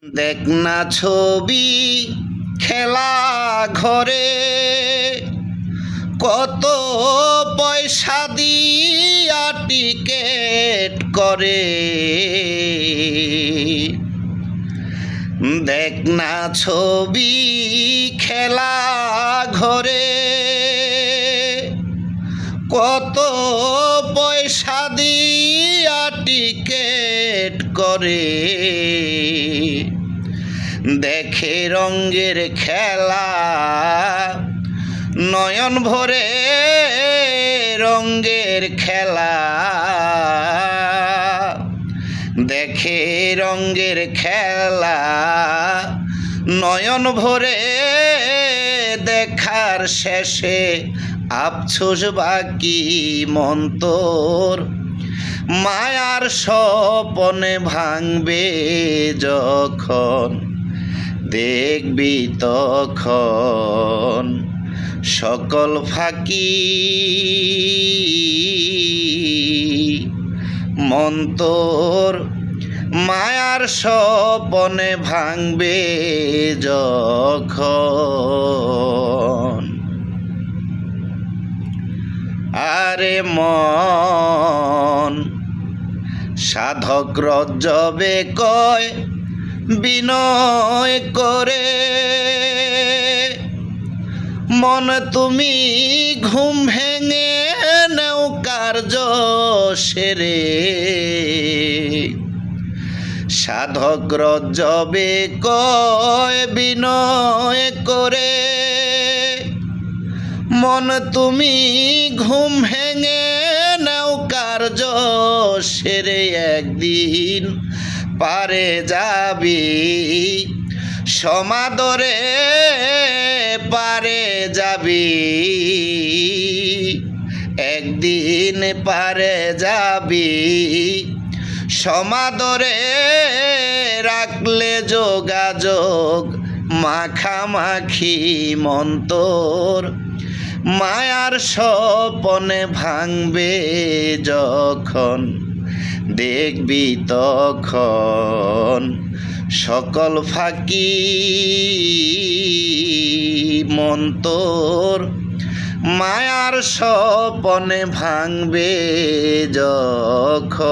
দেখ না ছবি খেলা ঘরে কত পয়সা দিয়া টিকেট করে। দেখ না ছবি খেলা ঘরে কত পয়সা দিয়া টিকেট করে। দেখে রঙের খেলা নয়ন ভরে রঙের খেলা। দেখে রঙের খেলা নয়ন ভরে দেখার শেষে আফসোস বাকি মন্তর মায়ার স্বপনে ভাঙবে যখন দেখবি তখন সকল ফাঁকি মন্তর মায়ার স্বপনে ভাঙবে যখন। আরে মন সাধক রজ্জবে কয় বিনয় করে মন তুমি ঘুম ভেঙে নেও কার্য সেরে। সাধক রজ্জবে কয় বিনয় করে মন তুমি ঘুম ভেঙে নাও কার্য সেরে। একদিন পারে যাবি সমাদরে পারে যাবি। একদিন পারে যাবি সমাদরে রাখলে যোগাযোগ মাখামাখি মন্তর মায়ার স্বপনে ভাঙবে যখন দেখবি তখন সকল ফাঁকি মন্তর মায়ার স্বপনে ভাঙবে যখন।